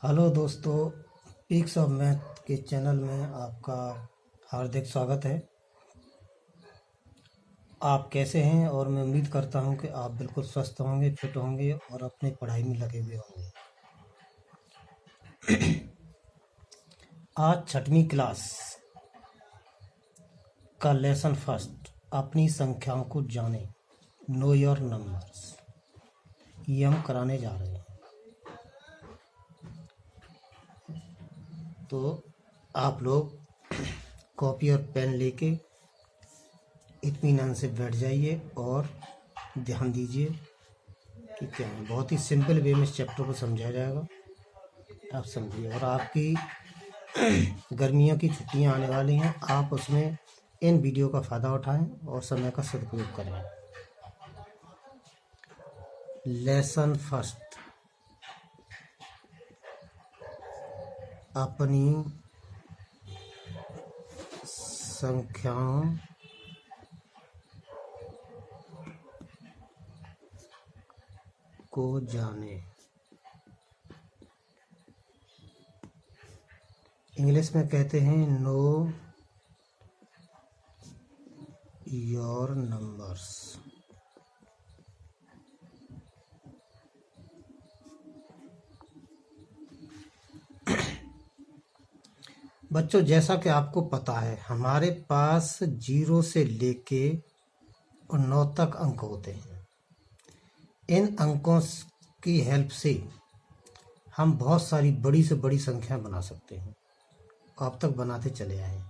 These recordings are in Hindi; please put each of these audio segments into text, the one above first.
हेलो दोस्तों, पीक्स ऑफ मैथ के चैनल में आपका हार्दिक स्वागत है। आप कैसे हैं? और मैं उम्मीद करता हूं कि आप बिल्कुल स्वस्थ होंगे, फिट होंगे और अपनी पढ़ाई में लगे हुए होंगे। आज छठवीं क्लास का लेसन फर्स्ट, अपनी संख्याओं को जाने, नो योर नंबर्स, ये हम कराने जा रहे हैं। तो आप लोग कॉपी और पेन लेके इत्मीनान से बैठ जाइए और ध्यान दीजिए कि क्या है। बहुत ही सिंपल वे में इस चैप्टर को समझाया जाएगा, आप समझिए। और आपकी गर्मियों की छुट्टियां आने वाली हैं, आप उसमें इन वीडियो का फ़ायदा उठाएं और समय का सदुपयोग करें। लेसन फर्स्ट, अपनी संख्याओं को जाने। इंग्लिश में कहते हैं नो योर नंबर्स। बच्चों, जैसा कि आपको पता है, हमारे पास 0 से लेके और 9 तक अंक होते हैं। इन अंकों की हेल्प से हम बहुत सारी बड़ी से बड़ी संख्या बना सकते हैं। अब तक बनाते चले आए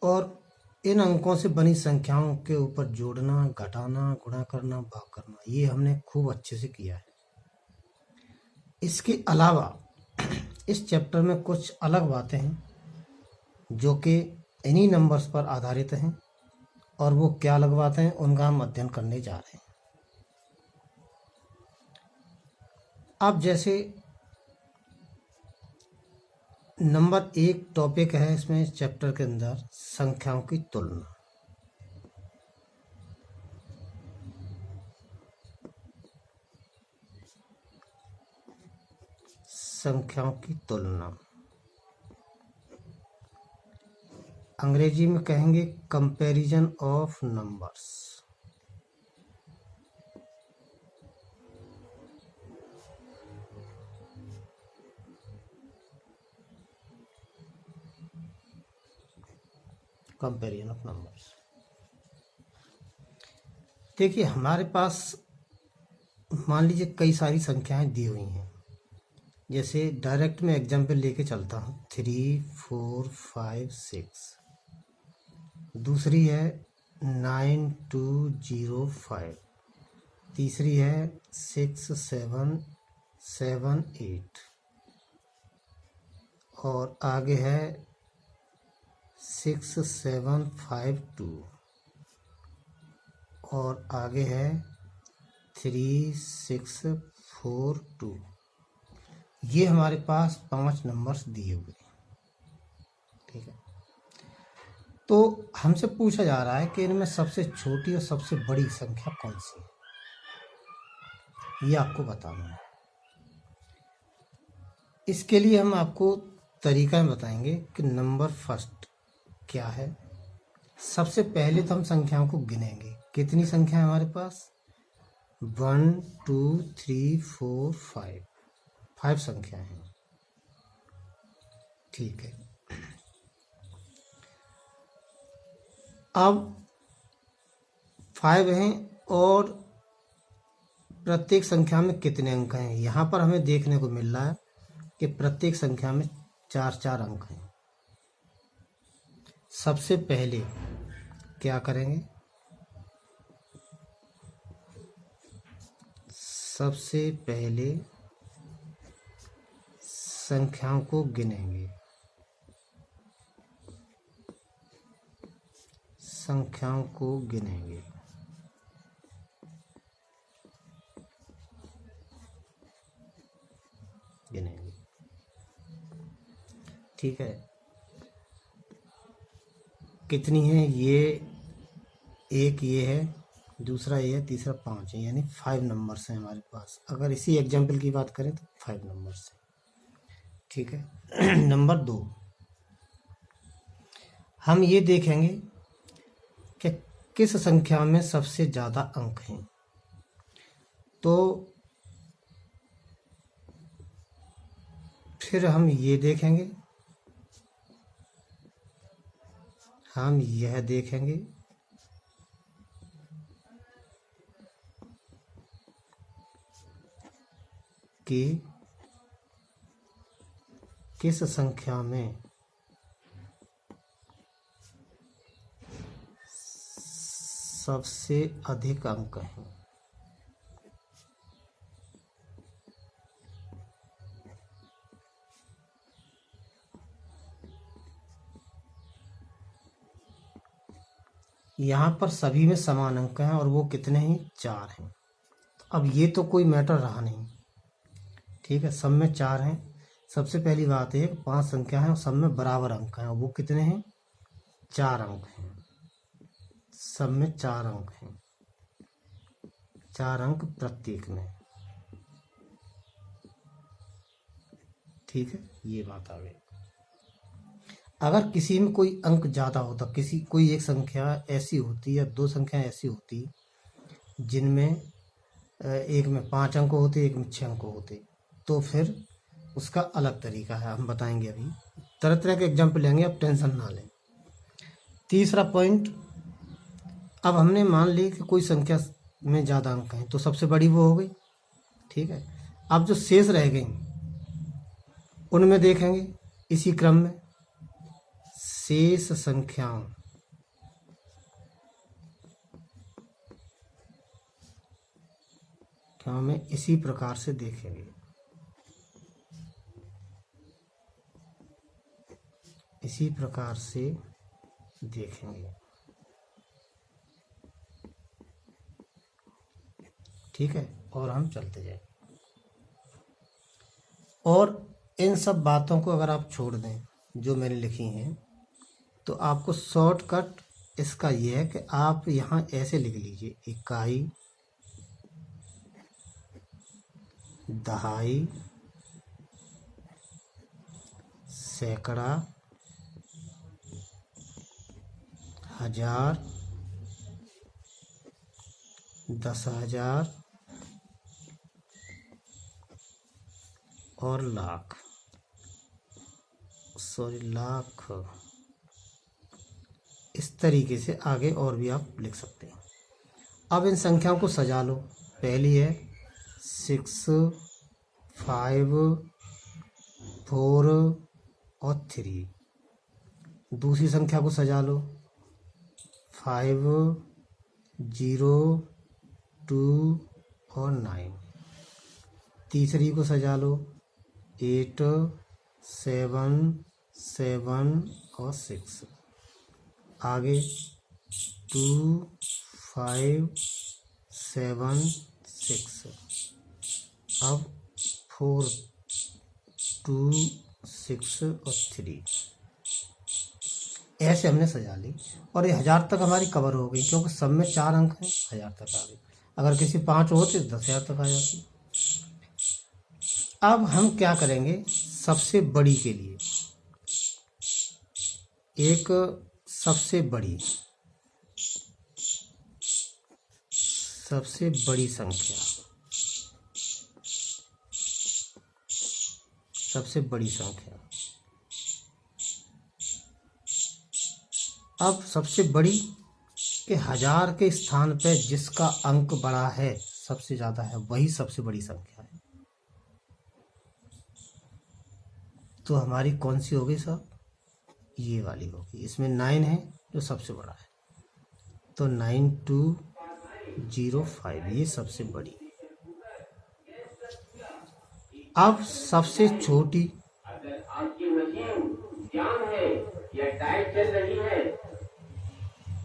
और इन अंकों से बनी संख्याओं के ऊपर जोड़ना, घटाना, गुणा करना, भाग करना, ये हमने खूब अच्छे से किया है। इसके अलावा इस चैप्टर में कुछ अलग बातें हैं जो कि इन्हीं नंबर्स पर आधारित हैं, और वो क्या अलग बातें हैं उनका हम अध्ययन करने जा रहे हैं। अब जैसे नंबर 1 टॉपिक है इसमें, इस चैप्टर के अंदर संख्याओं की तुलना। संख्याओं की तुलना अंग्रेजी में कहेंगे comparison of numbers. Comparison of numbers. देखिए, हमारे पास मान लीजिए कई सारी संख्याएं दी हुई हैं। जैसे डायरेक्ट में एग्जाम्पल लेके चलता हूँ, 3, 4, 5, 6। दूसरी है 9205। तीसरी है 6778। और आगे है 6752। और आगे है 3642। ये हमारे पास 5 नंबर्स दिए हुए हैं। ठीक है, तो हमसे पूछा जा रहा है कि इनमें सबसे छोटी और सबसे बड़ी संख्या कौन सी है, ये आपको बताना है। इसके लिए हम आपको तरीका बताएंगे कि नंबर फर्स्ट क्या है। सबसे पहले तो हम संख्याओं को गिनेंगे। कितनी संख्या है हमारे पास? 1 2 3 4 5। 5 संख्या है। ठीक है, अब 5 हैं और प्रत्येक संख्या में कितने अंक हैं? यहाँ पर हमें देखने को मिल रहा है कि प्रत्येक संख्या में 4 अंक हैं। सबसे पहले क्या करेंगे? सबसे पहले संख्याओं को गिनेंगे। संख्याओं को गिनेंगे। ठीक है, कितनी है? ये एक ये है, दूसरा ये है, तीसरा 5 है, यानी 5 नंबर्स हैं हमारे पास। अगर इसी एग्जाम्पल की बात करें तो 5 नंबर्स हैं। ठीक है। नंबर 2, हम ये देखेंगे कि किस संख्या में सबसे ज़्यादा अंक हैं। तो फिर हम ये देखेंगे, हम यह देखेंगे कि किस संख्या में सबसे अधिक अंक हैं। यहाँ पर सभी में समान अंक हैं और वो कितने हैं, 4 हैं। अब ये तो कोई मैटर रहा नहीं, ठीक है, सब में 4 हैं। सबसे पहली बात है 5 संख्या है और सब में बराबर अंक हैं, और वो कितने हैं, 4 अंक हैं। सब में 4 अंक हैं, 4 अंक प्रत्येक में, ठीक है, ये बात आ गई। अगर किसी में कोई अंक ज़्यादा होता, कोई एक संख्या ऐसी होती या 2 संख्या ऐसी होती जिनमें एक में 5 अंक होते, एक में 6 अंक होते, तो फिर उसका अलग तरीका है, हम बताएंगे अभी। तरह तरह के एग्जाम्पल लेंगे, अब टेंशन ना लें। तीसरा पॉइंट, अब हमने मान ली कि कोई संख्या में ज़्यादा अंक हैं, तो सबसे बड़ी वो हो गई, ठीक है। अब जो शेष रह गई उनमें देखेंगे इसी क्रम में शेष संख्याओं में इसी प्रकार से देखेंगे, इसी प्रकार से देखेंगे, ठीक है। और हम चलते जाए, और इन सब बातों को अगर आप छोड़ दें जो मैंने लिखी हैं, तो आपको शॉर्टकट इसका यह है कि आप यहाँ ऐसे लिख लीजिए, इकाई, दहाई, सैकड़ा, हजार, 10,000 और लाख, लाख। इस तरीके से आगे और भी आप लिख सकते हैं। अब इन संख्याओं को सजा लो। पहली है 6, 5, 4 और 3। दूसरी संख्या को सजा लो 5, 0, 2 और 9। तीसरी को सजा लो 8, 7, 7 और 6। आगे 2, 5, 7, 6। अब 4, 2, 6 और 3। ऐसे हमने सजा ली और ये 1000 तक हमारी कवर हो गई, क्योंकि सब में 4 अंक हैं, 1000 तक आ गई। अगर किसी 5 होते तो 10,000 तक आ जाती। अब हम क्या करेंगे, सबसे बड़ी के लिए एक सबसे बड़ी संख्या, सबसे बड़ी संख्या। अब सबसे बड़ी के 1000 के स्थान पे जिसका अंक बड़ा है, सबसे ज़्यादा है, वही सबसे बड़ी संख्या है। तो हमारी कौन सी होगी साहब, ये वाली होगी। इसमें 9 है जो सबसे बड़ा है, तो 9205 ये सबसे बड़ी। अब सबसे छोटी, आपकी मशीन जाम है या टाइट चल रही है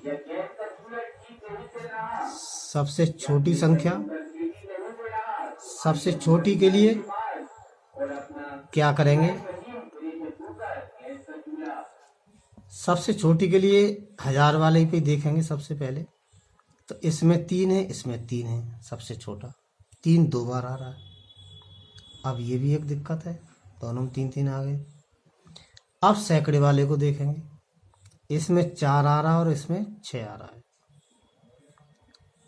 या गैस का चूल्हा ठीक नहीं चल रहा, सबसे छोटी संख्या, सबसे छोटी के लिए क्या करेंगे, सबसे छोटी के लिए 1000 वाले पे देखेंगे सबसे पहले। तो इसमें 3 है, इसमें 3 है, सबसे छोटा 3 2 बार आ रहा है। अब ये भी एक दिक्कत है, दोनों में 3 3 आ गए। अब सैकड़े वाले को देखेंगे, इसमें 4 आ रहा है और इसमें 6 आ रहा है,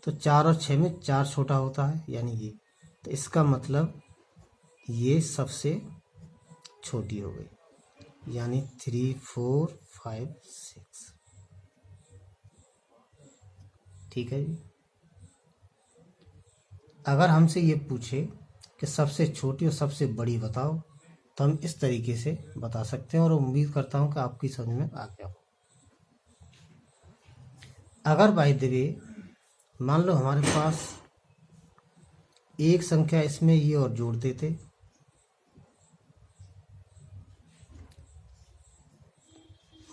तो 4 और 6 में 4 छोटा होता है, यानी ये, तो इसका मतलब ये सबसे छोटी हो गई, यानी 3 4 5 6। ठीक है जी। अगर हमसे ये पूछे कि सबसे छोटी और सबसे बड़ी बताओ, तो हम इस तरीके से बता सकते हैं, और उम्मीद करता हूँ कि आपकी समझ में आ गया हो। अगर बाय द वे मान लो हमारे पास एक संख्या इसमें ये और जोड़ देते,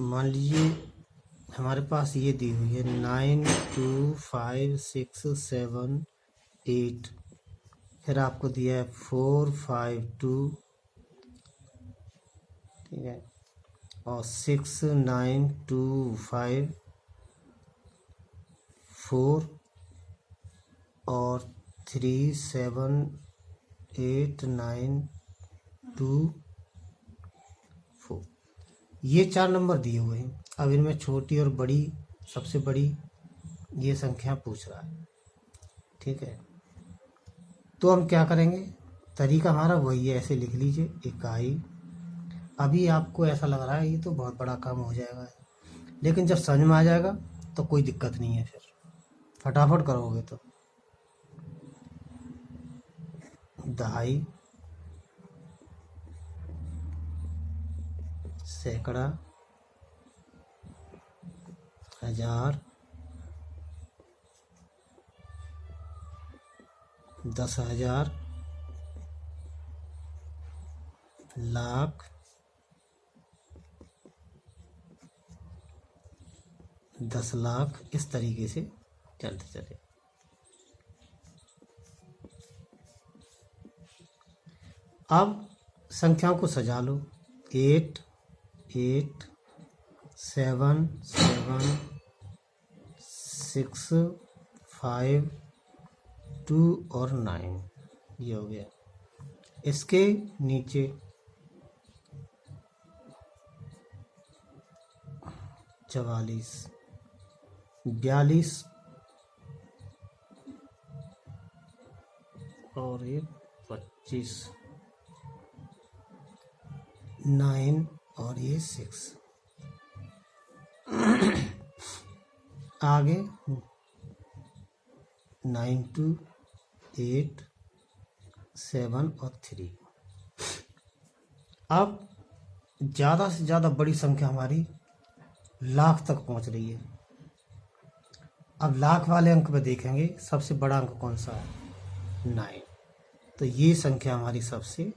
मान लीजिए हमारे पास ये दी हुई है 9 2 5 6 7 8, फिर आपको दिया है 4 5 2, ठीक है, और 6 9 2 5 4 और 3 7 8 9 2 4, ये 4 नंबर दिए हुए हैं। अब इनमें छोटी और बड़ी, सबसे बड़ी ये संख्या पूछ रहा है। ठीक है, तो हम क्या करेंगे, तरीका हमारा वही है, ऐसे लिख लीजिए इकाई। अभी आपको ऐसा लग रहा है ये तो बहुत बड़ा काम हो जाएगा, लेकिन जब समझ में आ जाएगा तो कोई दिक्कत नहीं है, फिर फटाफट करोगे तो। दहाई, सैकड़ा, हजार, 10,000, लाख, 10 लाख, इस तरीके से चलते चले। अब संख्याओं को सजा लो, 8 8 7 7 6 5 2 और 9, ये हो गया। इसके नीचे 44 42 और ये 25, 9 और ये 6, आगे 9 2 8 7 और 3। अब ज़्यादा से ज़्यादा बड़ी संख्या हमारी लाख तक पहुंच रही है। अब लाख वाले अंक में देखेंगे सबसे बड़ा अंक कौन सा है, 9, तो ये संख्या हमारी सबसे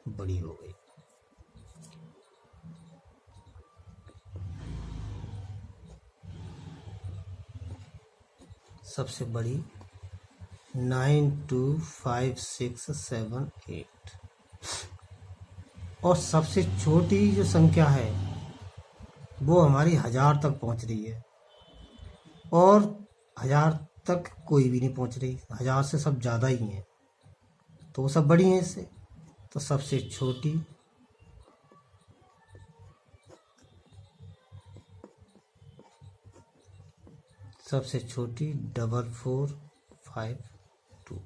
बड़ी हो गई। सबसे बड़ी 9 2 5 6 7 8, और सबसे छोटी जो संख्या है वो हमारी 1000 तक पहुंच रही है, और 1000 तक कोई भी नहीं पहुंच रही, 1000 से सब ज़्यादा ही हैं, तो वो सब बड़ी हैं इससे। तो सबसे छोटी सबसे छोटी 4452,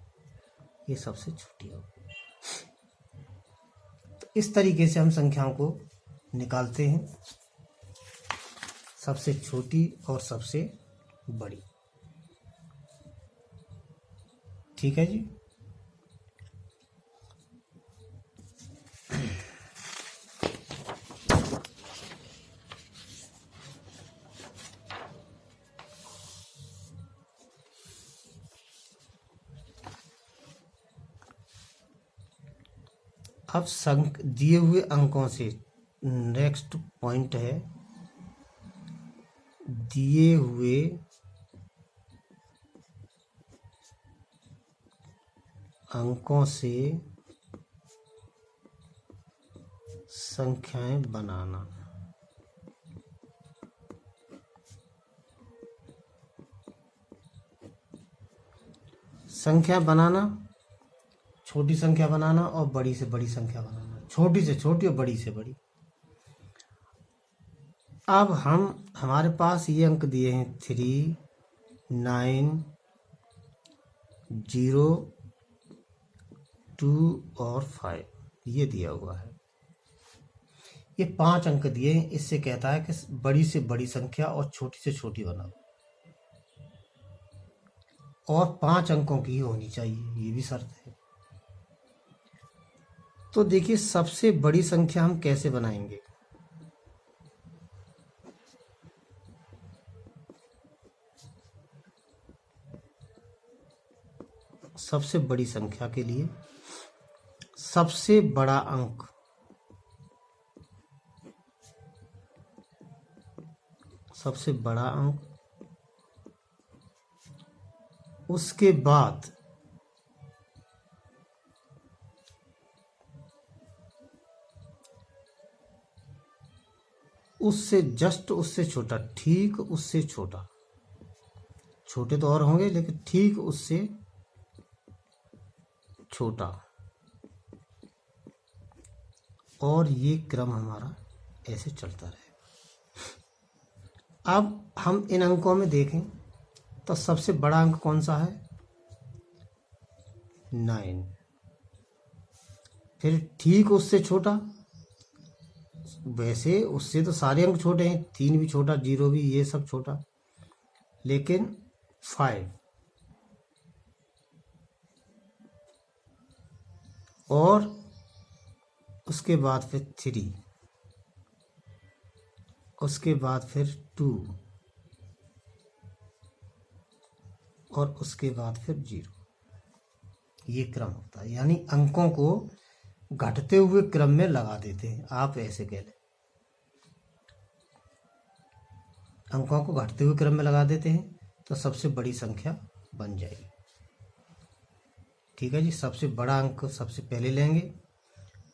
ये सबसे छोटी होगी। तो इस तरीके से हम संख्याओं को निकालते हैं, सबसे छोटी और सबसे बड़ी। ठीक है जी। अब दिए हुए अंकों से नेक्स्ट पॉइंट है, दिए हुए अंकों से संख्याएं बनाना। संख्या बनाना, छोटी संख्या बनाना और बड़ी से बड़ी संख्या बनाना। छोटी से छोटी और बड़ी से बड़ी। अब हमारे पास ये अंक दिए हैं 3, 9, 0, 2 और 5, ये दिया हुआ है। ये 5 अंक दिए हैं। इससे कहता है कि बड़ी से बड़ी संख्या और छोटी से छोटी बनाओ, और 5 अंकों की होनी चाहिए, ये भी शर्त है। तो देखिए सबसे बड़ी संख्या हम कैसे बनाएंगे। सबसे बड़ी संख्या के लिए सबसे बड़ा अंक उसके बाद उससे छोटा, ठीक उससे छोटा, छोटे तो और होंगे लेकिन ठीक उससे छोटा, और ये क्रम हमारा ऐसे चलता रहेगा। अब हम इन अंकों में देखें तो सबसे बड़ा अंक कौन सा है, 9। फिर ठीक उससे छोटा, वैसे उससे तो सारे अंक छोटे हैं, 3 भी छोटा, 0 भी, ये सब छोटा, लेकिन 5, और उसके बाद फिर 3, उसके बाद फिर 2, और उसके बाद फिर 0। ये क्रम होता है, यानी अंकों को घटते हुए क्रम में लगा देते हैं, आप ऐसे कह लें। अंकों को घटते हुए क्रम में लगा देते हैं तो सबसे बड़ी संख्या बन जाएगी। ठीक है जी, सबसे बड़ा अंक सबसे पहले लेंगे,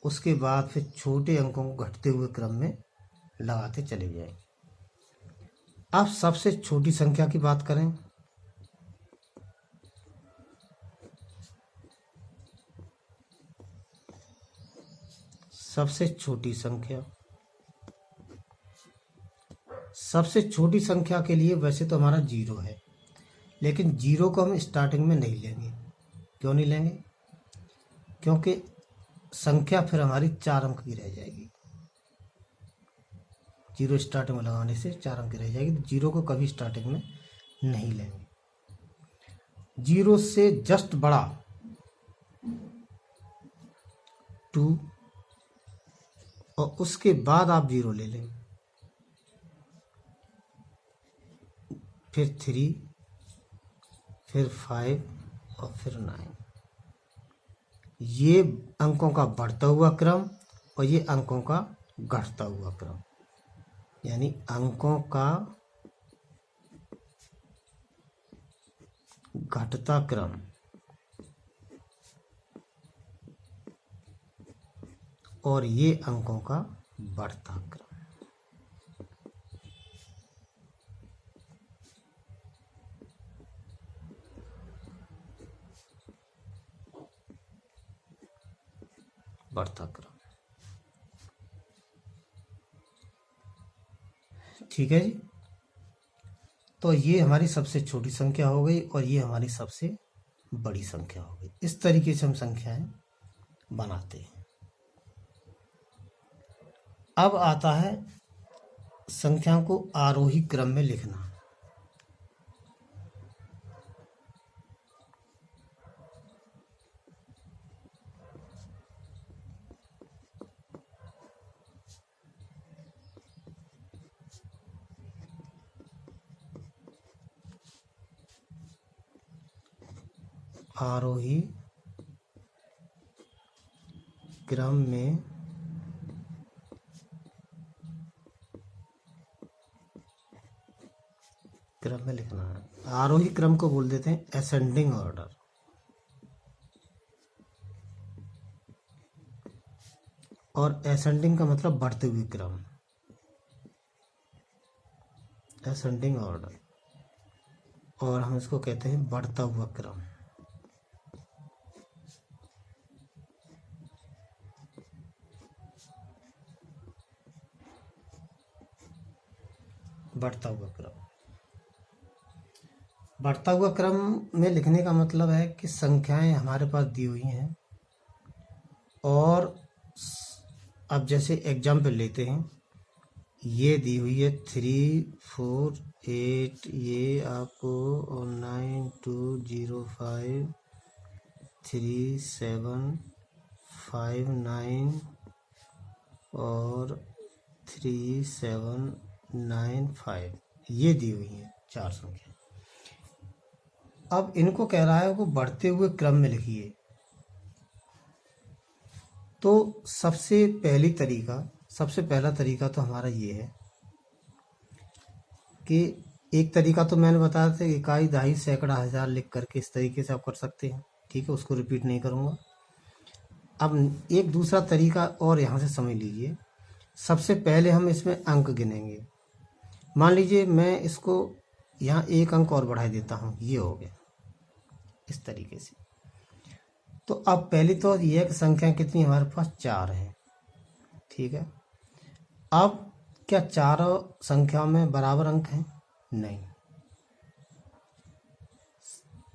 उसके बाद फिर छोटे अंकों को घटते हुए क्रम में लगाते चले जाएंगे। अब सबसे छोटी संख्या की बात करें, सबसे छोटी संख्या के लिए वैसे तो हमारा 0 है, लेकिन 0 को हम स्टार्टिंग में नहीं लेंगे। क्यों नहीं लेंगे? क्योंकि संख्या फिर हमारी 4 अंक की रह जाएगी। 0 स्टार्टिंग में लगाने से 4 अंक की रह जाएगी, तो 0 को कभी स्टार्टिंग में नहीं लेंगे। 0 से जस्ट बड़ा 2, और उसके बाद आप 0 ले लें, फिर 3, फिर 5 और फिर 9। ये अंकों का बढ़ता हुआ क्रम और ये अंकों का घटता हुआ क्रम, यानी अंकों का घटता क्रम और ये अंकों का बढ़ता क्रम। बढ़ता क्रम, ठीक है जी। तो ये हमारी सबसे छोटी संख्या हो गई और ये हमारी सबसे बड़ी संख्या हो गई। इस तरीके से हम संख्याएं बनाते हैं। अब आता है संख्या को आरोही क्रम में लिखना। आरोही क्रम में लिखना है। आरोही क्रम को बोल देते हैं असेंडिंग ऑर्डर, और असेंडिंग का मतलब बढ़ते हुए क्रम, असेंडिंग ऑर्डर, और हम इसको कहते हैं बढ़ता हुआ क्रम। बढ़ता हुआ क्रम। बढ़ता हुआ क्रम में लिखने का मतलब है कि संख्याएं हमारे पास दी हुई हैं और अब जैसे एग्जाम्पल लेते हैं, ये दी हुई है 348, ये आपको, और 9205 3759 और 3795, ये दी हुई है 4 संख्या। अब इनको कह रहा है वो बढ़ते हुए क्रम में लिखिए। तो सबसे पहला तरीका तो हमारा ये है कि एक तरीका तो मैंने बताया था, इकाई, दहाई, सैकड़ा, हजार लिख करके इस तरीके से आप कर सकते हैं। ठीक है, उसको रिपीट नहीं करूँगा। अब एक दूसरा तरीका और यहाँ से समझ लीजिए। सबसे पहले हम इसमें अंक गिनेंगे। मान लीजिए मैं इसको यहाँ 1 अंक और बढ़ा देता हूँ, ये हो गया इस तरीके से। तो अब पहली तो यह कि संख्या कितनी हमारे पास 4 है। ठीक है, अब क्या चारों संख्याओं में बराबर अंक हैं? नहीं।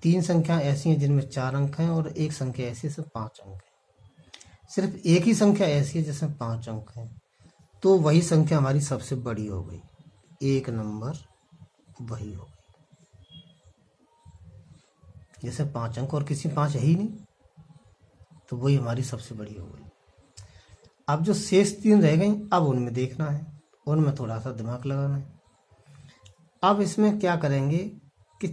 3 संख्या ऐसी हैं जिनमें 4 अंक हैं और एक संख्या ऐसी है जिसमें 5 अंक हैं। सिर्फ एक ही संख्या ऐसी है जिसमें 5 अंक हैं, तो वही संख्या हमारी सबसे बड़ी हो गई। 1 नंबर वही हो गई। जैसे 5 अंक और किसी 5 है ही नहीं, तो वही हमारी सबसे बड़ी हो गई। अब जो शेष 3 रह गई, अब उनमें देखना है, उनमें थोड़ा सा दिमाग लगाना है। अब इसमें क्या करेंगे कि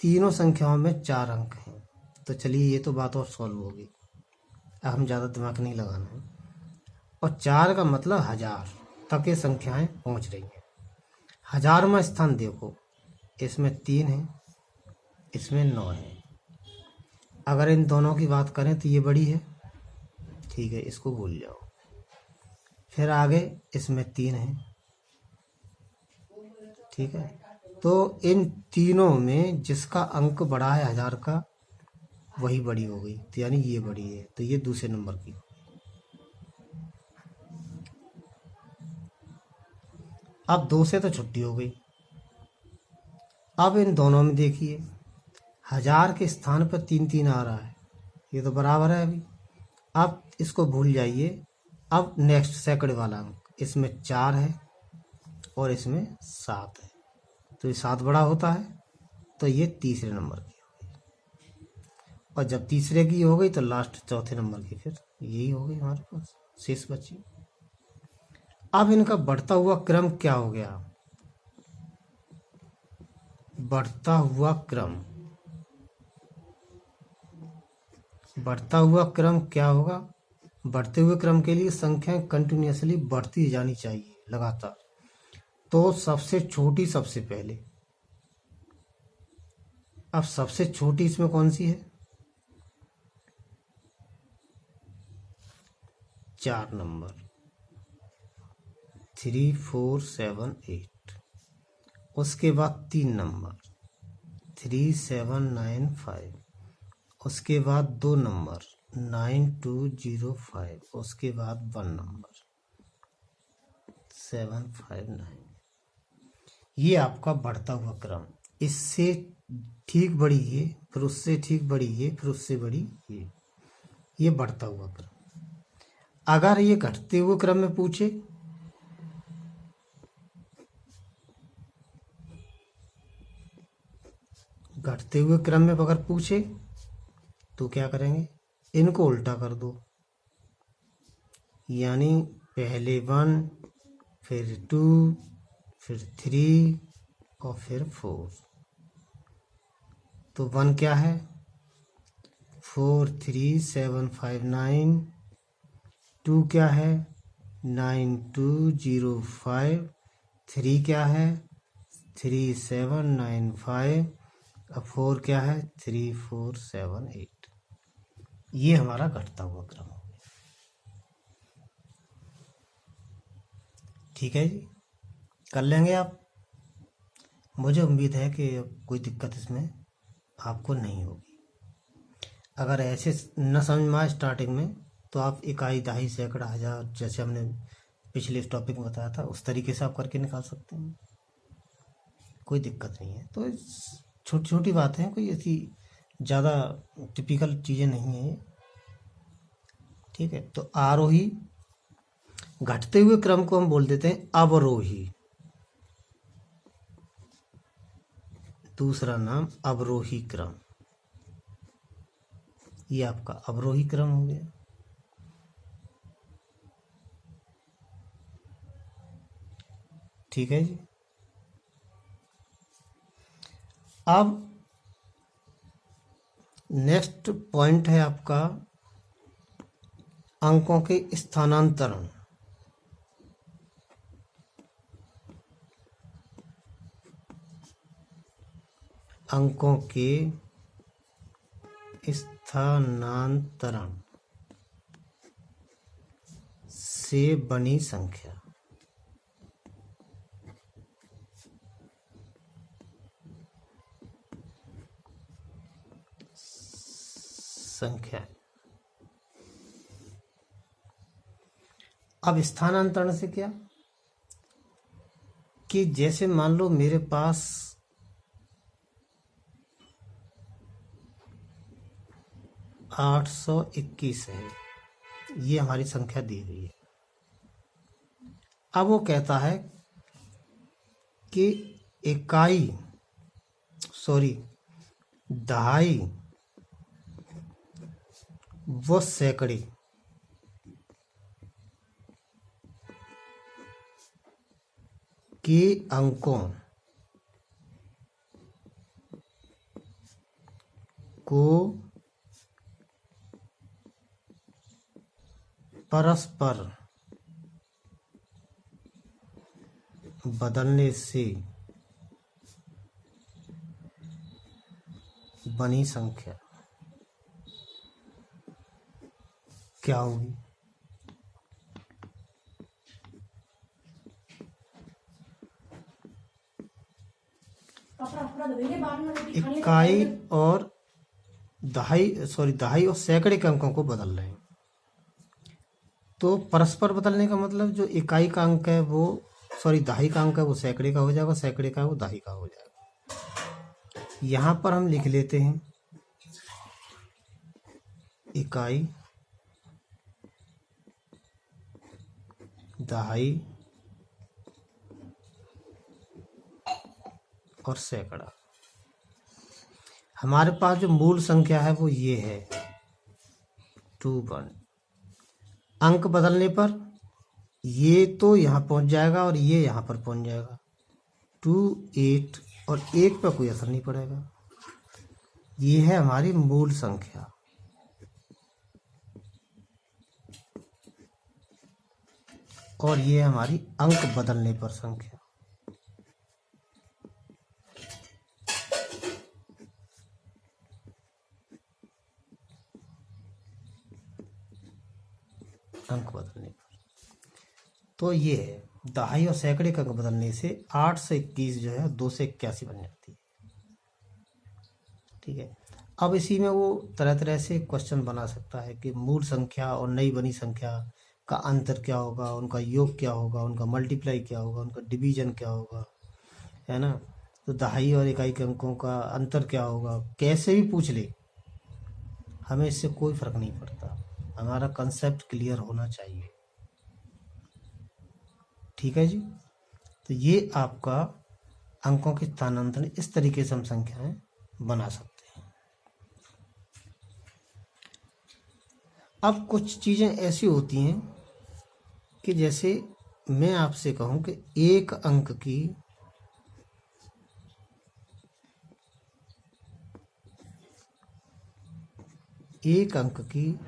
तीनों संख्याओं में 4 अंक हैं, तो चलिए ये तो बात और सॉल्व होगी। अब हम ज़्यादा दिमाग नहीं लगाना है। और 4 का मतलब 1000 तक ये संख्याएं पहुंच रही हैं। 1000वां स्थान देखो, इसमें 3 है, इसमें 9 है। अगर इन दोनों की बात करें तो ये बड़ी है। ठीक है, इसको भूल जाओ। फिर आगे इसमें 3 है। ठीक है, तो इन तीनों में जिसका अंक बड़ा है 1000 का, वही बड़ी हो गई, तो यानी ये बड़ी है, तो ये दूसरे नंबर की। अब 2 से तो छुट्टी हो गई। अब इन दोनों में देखिए, 1000 के स्थान पर 3 3 आ रहा है, ये तो बराबर है अभी। अब इसको भूल जाइए। अब नेक्स्ट सैकड़े वाला अंक, इसमें 4 है और इसमें 7 है, तो ये 7 बड़ा होता है, तो ये तीसरे नंबर की हो गई। और जब तीसरे की हो गई तो लास्ट चौथे नंबर की फिर यही हो गई हमारे पास शेष बची। अब इनका बढ़ता हुआ क्रम क्या हो गया? बढ़ता हुआ क्रम क्या होगा? बढ़ते हुए क्रम के लिए संख्याएं कंटिन्यूअसली बढ़ती जानी चाहिए लगातार। तो सबसे छोटी सबसे पहले। अब सबसे छोटी इसमें कौन सी है? 4 नंबर, 3 4 7 8। उसके बाद 3 नंबर, 3 7 9 5। उसके बाद 2 नंबर, 9 2 0 5। उसके बाद 1 नंबर, 7 5 9। ये आपका बढ़ता हुआ क्रम। इससे ठीक बड़ी ये, फिर उससे ठीक बड़ी ये, फिर उससे बड़ी ये बढ़ता हुआ क्रम। अगर ये घटते हुए क्रम में पूछे, घटते हुए क्रम में अगर पूछे तो क्या करेंगे? इनको उल्टा कर दो, यानी पहले 1, फिर 2, फिर 3 और फिर 4। तो 1 क्या है? 4 3 7 5 9। 2 क्या है? 9 2 0 5। 3 क्या है? 3 7 9 5। अब 4 क्या है? 3 4 7 8। ये हमारा घटता हुआ क्रम हो गया। ठीक है जी, कर लेंगे आप। मुझे उम्मीद है कि कोई दिक्कत इसमें आपको नहीं होगी। अगर ऐसे न समझ में आए स्टार्टिंग में, तो आप इकाई, दहाई, सैकड़ा, हजार, जैसे हमने पिछले टॉपिक में बताया था, उस तरीके से आप करके निकाल सकते हैं। कोई दिक्कत नहीं है। तो छोटी छोटी बातें हैं, कोई ऐसी ज़्यादा टिपिकल चीज़ें नहीं हैं। ठीक है, तो आरोही घटते हुए क्रम को हम बोल देते हैं अवरोही। दूसरा नाम अवरोही क्रम, ये आपका अवरोही क्रम हो गया। ठीक है जी। अब नेक्स्ट पॉइंट है आपका अंकों के स्थानांतरण। अंकों के स्थानांतरण से बनी संख्या। अब स्थानांतरण से क्या कि जैसे मान लो मेरे पास 821 है, ये हमारी संख्या दी गई है। अब वो कहता है कि इकाई दहाई व सैकड़े के अंकों को परस्पर बदलने से बनी संख्या क्या होगी? इकाई और दहाई और सैकड़े के अंकों को बदल रहे हैं। तो परस्पर बदलने का मतलब जो इकाई का अंक है वो दहाई का अंक है वो सैकड़े का हो जाएगा, सैकड़े का वो दहाई का हो जाएगा। यहाँ पर हम लिख लेते हैं इकाई दहाई और सैकड़ा। हमारे पास जो मूल संख्या है वो ये है 21। अंक बदलने पर ये तो यहाँ पहुँच जाएगा और ये यहाँ पर पहुँच जाएगा 28 और 1 पर कोई असर नहीं पड़ेगा। ये है हमारी मूल संख्या। और ये हमारी अंक बदलने पर संख्या। अंक बदलने पर तो ये है दहाई और सैकड़े का अंक बदलने से 8 से 21 जो है 2 से 81 बन जाती है। ठीक है, अब इसी में वो तरह तरह से क्वेश्चन बना सकता है कि मूल संख्या और नई बनी संख्या का अंतर क्या होगा, उनका योग क्या होगा, उनका मल्टीप्लाई क्या होगा, उनका डिवीजन क्या होगा, है ना। तो दहाई और इकाई के अंकों का अंतर क्या होगा, कैसे भी पूछ ले, हमें इससे कोई फर्क नहीं पड़ता। हमारा कंसेप्ट क्लियर होना चाहिए। ठीक है जी। तो ये आपका अंकों के स्थानांतरण, इस तरीके से हम संख्याएं बना सकते हैं। अब कुछ चीज़ें ऐसी होती हैं कि जैसे मैं आपसे कहूं कि एक अंक की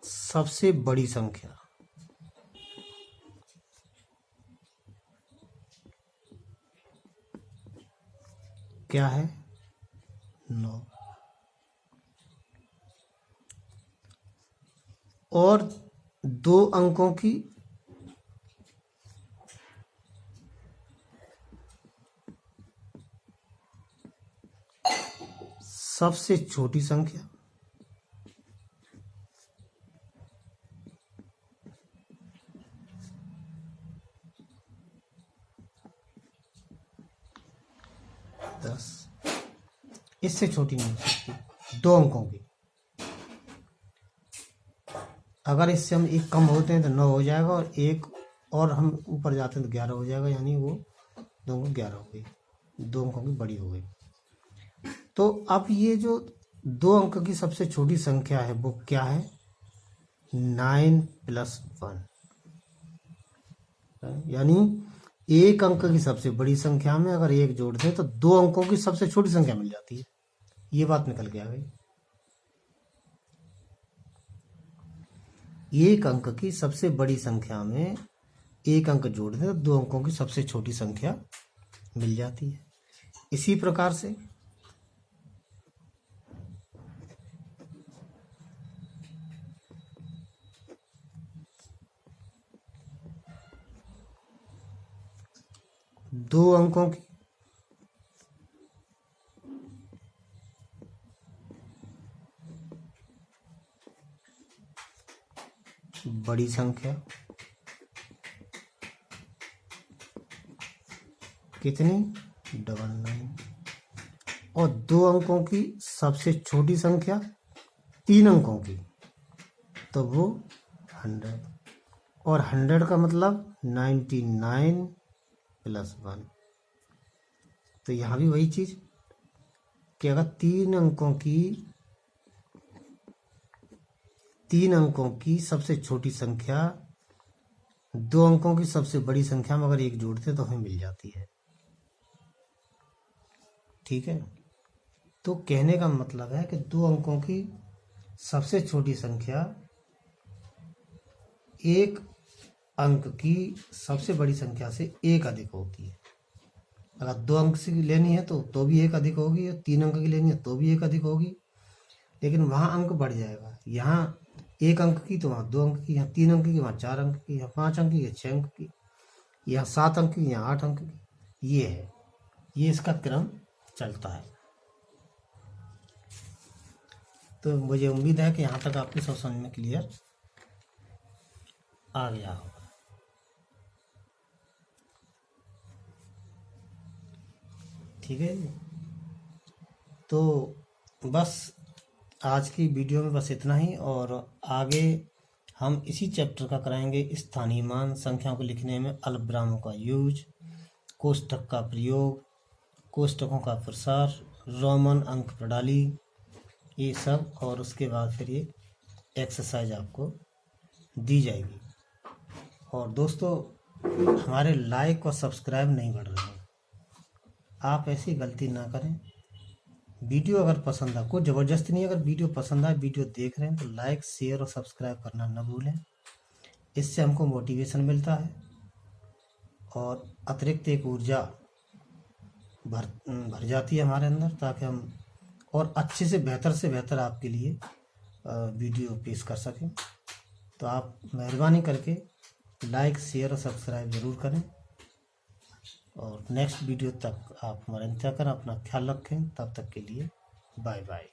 सबसे बड़ी संख्या क्या है? 9। और 2 अंकों की सबसे छोटी संख्या 10, इससे छोटी नहीं हो सकती 2 अंकों की। अगर इससे हम एक कम होते हैं तो 9 हो जाएगा, और एक और हम ऊपर जाते हैं तो 11 हो जाएगा, यानी वो 2 अंक 11 हो गई, 2 अंकों की बड़ी हो गई। तो अब ये जो 2 अंक की सबसे छोटी संख्या है वो क्या है? 9 + 1, यानी 1 अंक की सबसे बड़ी संख्या में अगर 1 जोड़ दें तो 2 अंकों की सबसे छोटी संख्या मिल जाती है। ये बात निकल के आ गई। 1 अंक की सबसे बड़ी संख्या में 1 अंक जोड़ दें तो 2 अंकों की सबसे छोटी संख्या मिल जाती है। इसी प्रकार से दो अंकों की बड़ी संख्या कितनी? 99, और 2 अंकों की सबसे छोटी संख्या 3 अंकों की, तो वो 100, और 100 का मतलब 99 + 1। तो यहाँ भी वही चीज कि अगर 3 अंकों की सबसे छोटी संख्या 2 अंकों की सबसे बड़ी संख्या में अगर 1 जोड़ते तो हमें मिल जाती है। ठीक है, तो कहने का मतलब है कि 2 अंकों की सबसे छोटी संख्या 1 अंक की सबसे बड़ी संख्या से 1 अधिक होती है। अगर 2 अंक की लेनी है तो भी 1 अधिक होगी, और 3 अंक की लेनी है तो भी 1 अधिक होगी, लेकिन वहाँ अंक बढ़ जाएगा। यहाँ 1 अंक की तो वहाँ 2 अंक की, यहाँ 3 अंक की, वहाँ 4 अंक की, यहाँ 5 अंक की, यहाँ 6 अंक की, यहाँ 7 अंक की, यहाँ 8 अंक की। ये है, ये इसका क्रम चलता है। तो मुझे उम्मीद है कि यहाँ तक आपकी सब समझ में क्लियर आ गया होगा। ठीक है, तो बस आज की वीडियो में बस इतना ही, और आगे हम इसी चैप्टर का कराएंगे स्थानीय मान, संख्याओं को लिखने में अल्पविरामों का यूज, कोष्ठक का प्रयोग, कोष्ठकों का प्रसार, रोमन अंक प्रणाली, ये सब, और उसके बाद फिर ये एक्सरसाइज आपको दी जाएगी। और दोस्तों, हमारे लाइक और सब्सक्राइब नहीं बढ़ रहे हैं, आप ऐसी गलती ना करें। वीडियो अगर पसंद है, कोई ज़बरदस्ती नहीं, अगर वीडियो पसंद आए, वीडियो देख रहे हैं तो लाइक, शेयर और सब्सक्राइब करना न भूलें। इससे हमको मोटिवेशन मिलता है और अतिरिक्त एक ऊर्जा भर जाती है हमारे अंदर, ताकि हम और अच्छे से बेहतर आपके लिए वीडियो पेश कर सकें। तो आप मेहरबानी करके लाइक, शेयर और सब्सक्राइब ज़रूर करें, और नेक्स्ट वीडियो तक आप हमारा इंतज़ार करें। अपना ख्याल रखें, तब तक के लिए बाय बाय।